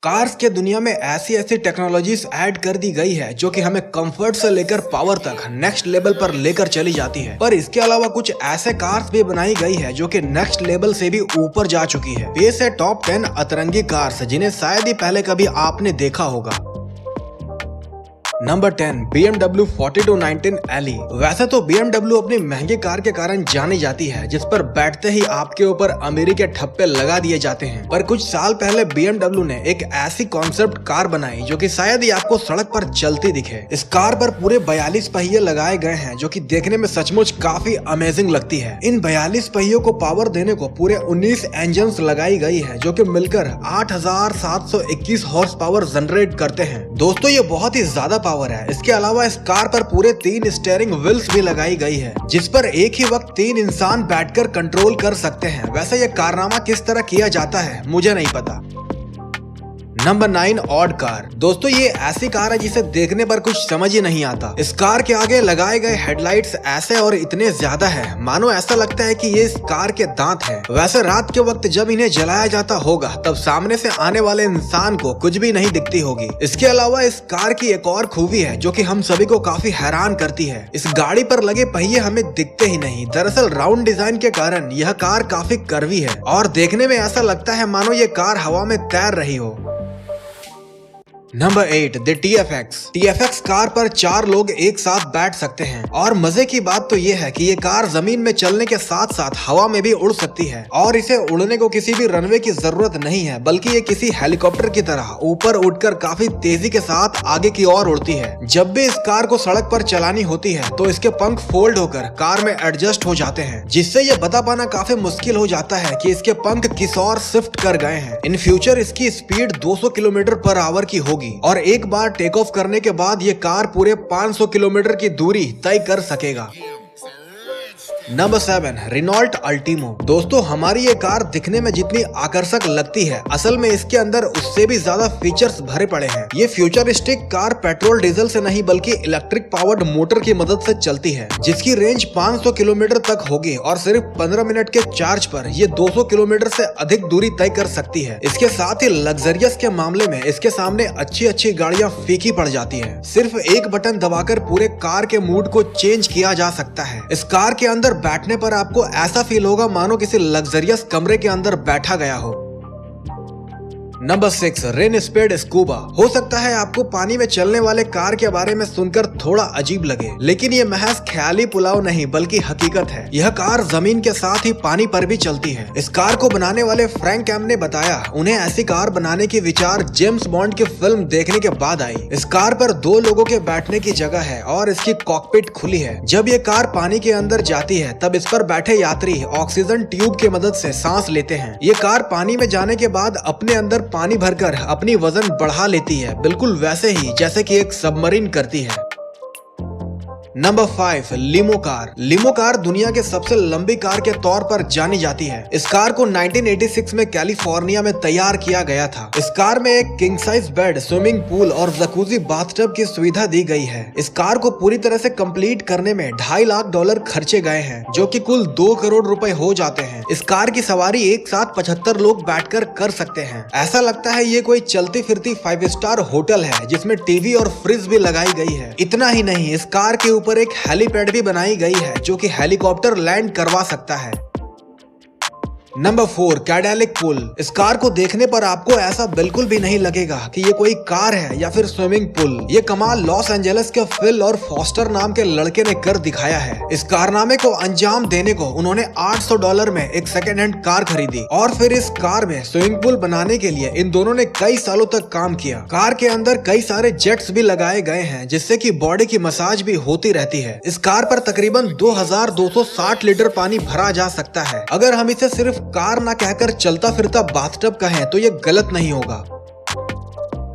Cars के दुनिया में ऐसी ऐसी टेक्नोलॉजीज ऐड कर दी गई है जो कि हमें कंफर्ट से लेकर पावर तक नेक्स्ट लेवल पर लेकर चली जाती है। पर इसके अलावा कुछ ऐसे कार्स भी बनाई गई है जो कि नेक्स्ट लेवल से भी ऊपर जा चुकी है। ये से टॉप 10 अतरंगी कार्स जिन्हें शायद ही पहले कभी आपने देखा होगा। Number 10 BMW 4219 LE। वैसे तो BMW अपनी महंगी कार के कारण जानी जाती है, जिस पर बैठते ही आपके ऊपर अमीरी के ठप्पे लगा दिए जाते हैं। पर कुछ साल पहले BMW ने एक ऐसी कॉन्सेप्ट कार बनाई जो कि शायद ही आपको सड़क पर चलती दिखे। इस कार पर पूरे 42 पहिए लगाए गए हैं जो कि देखने में सचमुच काफी अमेजिंग लगती है। इन 42 पहियों को पावर देने को पूरे 19 इंजन लगाई गई है जो कि मिलकर 8721 हॉर्स पावर जनरेट करते हैं। दोस्तों ये बहुत ही ज्यादा पावर है। इसके अलावा इस कार पर पूरे 3 स्टीयरिंग व्हील्स भी लगाई गई है जिस पर एक ही वक्त 3 इंसान बैठकर कंट्रोल कर सकते हैं। वैसे ये कारनामा किस तरह किया जाता है मुझे नहीं पता। Number 9 odd car. दोस्तों ये ऐसी कार है जिसे देखने पर कुछ समझ ही नहीं आता। इस कार के आगे लगाए गए हेडलाइट्स ऐसे और इतने ज्यादा है मानो ऐसा लगता है कि ये इस कार के दांत है। वैसे रात के वक्त जब इन्हें जलाया जाता होगा तब सामने से आने वाले इंसान को कुछ भी नहीं दिखती होगी। इसके अलावा इस कार की एक और खूबी है जो कि हम सभी को काफी हैरान करती है। इस गाड़ी पर लगे पहिए हमें दिखते ही नहीं। दरअसल राउंड डिजाइन के कारण यह कार काफी कर्वी है और देखने में ऐसा लगता है मानो ये कार हवा में तैर रही हो। नंबर 8 द TFX कार पर 4 लोग एक साथ बैठ सकते हैं और मजे की बात तो ये है कि ये कार जमीन में चलने के साथ साथ हवा में भी उड़ सकती है और इसे उड़ने को किसी भी रनवे की जरूरत नहीं है, बल्कि ये किसी हेलीकॉप्टर की तरह ऊपर उड़कर काफी तेजी के साथ आगे की ओर उड़ती है। जब भी इस कार को सड़क पर चलानी होती है तो इसके पंख फोल्ड होकर कार में एडजस्ट हो जाते हैं, जिससे ये बता पाना काफी मुश्किल हो जाता है कि इसके पंख किस ओर शिफ्ट कर गए हैं। इन फ्यूचर इसकी स्पीड 200 किलोमीटर पर आवर की होगी और एक बार टेक ऑफ करने के बाद ये कार पूरे 500 किलोमीटर की दूरी तय कर सकेगा। Number 7 Renault Ultimo. दोस्तों हमारी ये कार दिखने में जितनी आकर्षक लगती है असल में इसके अंदर उससे भी ज्यादा फीचर्स भरे पड़े हैं। ये फ्यूचरिस्टिक कार पेट्रोल डीजल से नहीं बल्कि इलेक्ट्रिक पावर्ड मोटर की मदद से चलती है जिसकी रेंज 500 किलोमीटर तक होगी और सिर्फ 15 मिनट के चार्ज पर ये 200 किलोमीटर से अधिक दूरी तय कर सकती है। इसके साथ ही लग्जरियस के मामले में इसके सामने अच्छी गाड़ियां फीकी पड़ जाती है। सिर्फ एक बटन दबाकर पूरे कार के मूड को चेंज किया जा सकता है। इस कार के अंदर बैठने पर आपको ऐसा फील होगा मानो किसी लग्जरियस कमरे के अंदर बैठा गया हो। Number 6 rain speed scuba. हो सकता है आपको पानी में चलने वाले कार के बारे में सुनकर थोड़ा अजीब लगे, लेकिन ये महज ख्याली पुलाव नहीं बल्कि हकीकत है। यह कार जमीन के साथ ही पानी पर भी चलती है। इस कार को बनाने वाले फ्रैंक कैम ने बताया उन्हें ऐसी कार बनाने की विचार जेम्स बॉन्ड की फिल्म देखने के बाद आई। इस कार पर 2 लोगों के बैठने की जगह है और इसकी कॉकपिट खुली है। जब ये कार पानी के अंदर जाती है तब इस पर बैठे यात्री ऑक्सीजन ट्यूब की मदद से सांस लेते हैं। ये कार पानी में जाने के बाद अपने अंदर पानी भरकर अपनी वजन बढ़ा लेती है, बिल्कुल वैसे ही जैसे कि एक सबमरीन करती है। Number 5 limo car. Limo car दुनिया के सबसे लंबी कार के तौर पर जानी जाती है। इस कार को 1986 में कैलिफोर्निया में तैयार किया गया था। इस कार में एक king size bed, swimming pool और जकूजी बाथटब की सुविधा दी गई है। इस कार को पूरी तरह से कंप्लीट करने में $2.5 लाख खर्चे गए हैं जो कि कुल 2 करोड़ रुपए हो जाते हैं। इस कार की सवारी एक साथ 75 लोग बैठकर कर सकते हैं। ऐसा लगता है ये कोई चलती फिरती 5 स्टार होटल है जिसमें टीवी और फ्रिज भी लगाई गई है। इतना ही नहीं, इस कार के ऊपर एक हेलीपैड भी बनाई गई है जो कि हेलीकॉप्टर लैंड करवा सकता है। Number 4 Cadillac pool. इस कार को देखने पर आपको ऐसा बिल्कुल भी नहीं लगेगा कि ये कोई कार है या फिर स्विमिंग पूल। ये कमाल लॉस एंजलिस के फिल और फॉस्टर नाम के लड़के ने कर दिखाया है। इस कारनामे को अंजाम देने को उन्होंने $800 में एक सेकेंड हैंड कार खरीदी और फिर इस कार में स्विमिंग पूल बनाने के लिए इन दोनों ने कई सालों तक काम किया। कार के अंदर कई सारे जेट्स भी लगाए गए हैं जिससे कि बॉडी की मसाज भी होती रहती है। इस कार पर तकरीबन 2260 लीटर पानी भरा जा सकता है। अगर हम इसे सिर्फ कार ना कहकर चलता फिरता बाथटब कहें तो ये गलत नहीं होगा।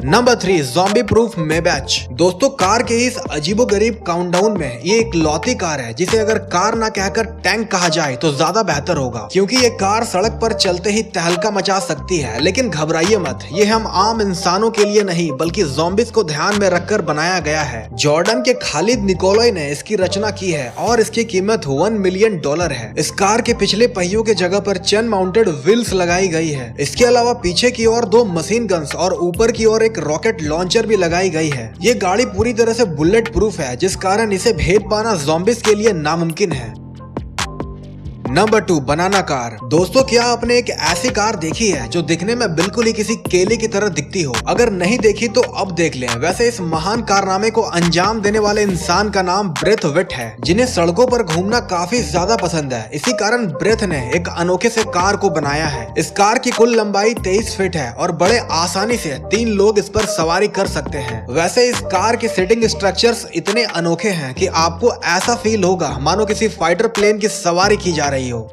Number 3 zombie proof Maybach. दोस्तों कार के इस अजीबोगरीब काउंटडाउन में ये एक लौती कार है जिसे अगर कार ना कहकर टैंक कहा जाए तो ज्यादा बेहतर होगा, क्योंकि ये कार सड़क पर चलते ही तहलका मचा सकती है। लेकिन घबराइए मत, ये हम आम इंसानों के लिए नहीं बल्कि ज़ॉम्बीज़ को ध्यान में रखकर बनाया गया है। जॉर्डन के खालिद निकोलाई ने इसकी रचना की है और इसकी कीमत $1 मिलियन है। इस कार के पिछले पहियों के जगह पर चेन माउंटेड व्हील्स लगाई गई है। इसके अलावा पीछे की ओर 2 मशीन गन्स और ऊपर की ओर एक रॉकेट लॉन्चर भी लगाई गई है। ये गाड़ी पूरी तरह से बुलेट प्रूफ है, जिस कारण इसे भेद पाना ज़ॉम्बीज़ के लिए नामुमकिन है। नंबर 2 बनाना कार। दोस्तों क्या आपने एक ऐसी कार देखी है जो दिखने में बिल्कुल ही किसी केले की तरह दिखती हो? अगर नहीं देखी तो अब देख लें। वैसे इस महान कारनामे को अंजाम देने वाले इंसान का नाम ब्रेथ विट है, जिन्हें सड़कों पर घूमना काफी ज्यादा पसंद है। इसी कारण ब्रेथ ने एक अनोखे से कार को बनाया है। इस कार की कुल लंबाई 23 फीट है और बड़े आसानी से 3 लोग इस पर सवारी कर सकते हैं। वैसे इस कार के सीटिंग स्ट्रक्चर्स इतने अनोखे हैं कि आपको ऐसा फील होगा मानो किसी फाइटर प्लेन की सवारी की जा रही हो।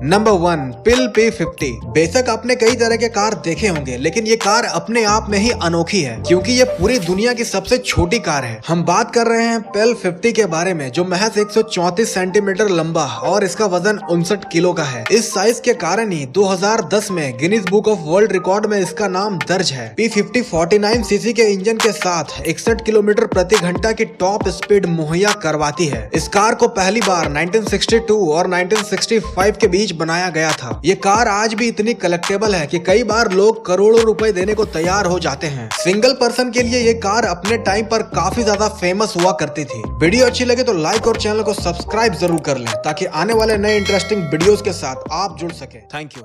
नंबर 1 पिल P50। बेशक आपने कई तरह के कार देखे होंगे, लेकिन ये कार अपने आप में ही अनोखी है क्योंकि ये पूरी दुनिया की सबसे छोटी कार है। हम बात कर रहे हैं पिल 50 के बारे में, जो महज 134 सेंटीमीटर लंबा और इसका वजन 59 किलो का है। इस साइज के कारण ही 2010 में Guinness book of world record में इसका नाम दर्ज है। P50 49 सीसी के इंजन के साथ 61 किलोमीटर प्रति घंटा की टॉप स्पीड मुहैया करवाती है। इस कार को पहली बार 1962 और 1965 के बीच बनाया गया था। ये कार आज भी इतनी कलेक्टेबल है कि कई बार लोग करोड़ों रुपए देने को तैयार हो जाते हैं। सिंगल पर्सन के लिए ये कार अपने टाइम पर काफी ज्यादा फेमस हुआ करती थी। वीडियो अच्छी लगे तो लाइक और चैनल को सब्सक्राइब जरूर कर लें ताकि आने वाले नए इंटरेस्टिंग वीडियोस के साथ आप जुड़ सके। Thank you.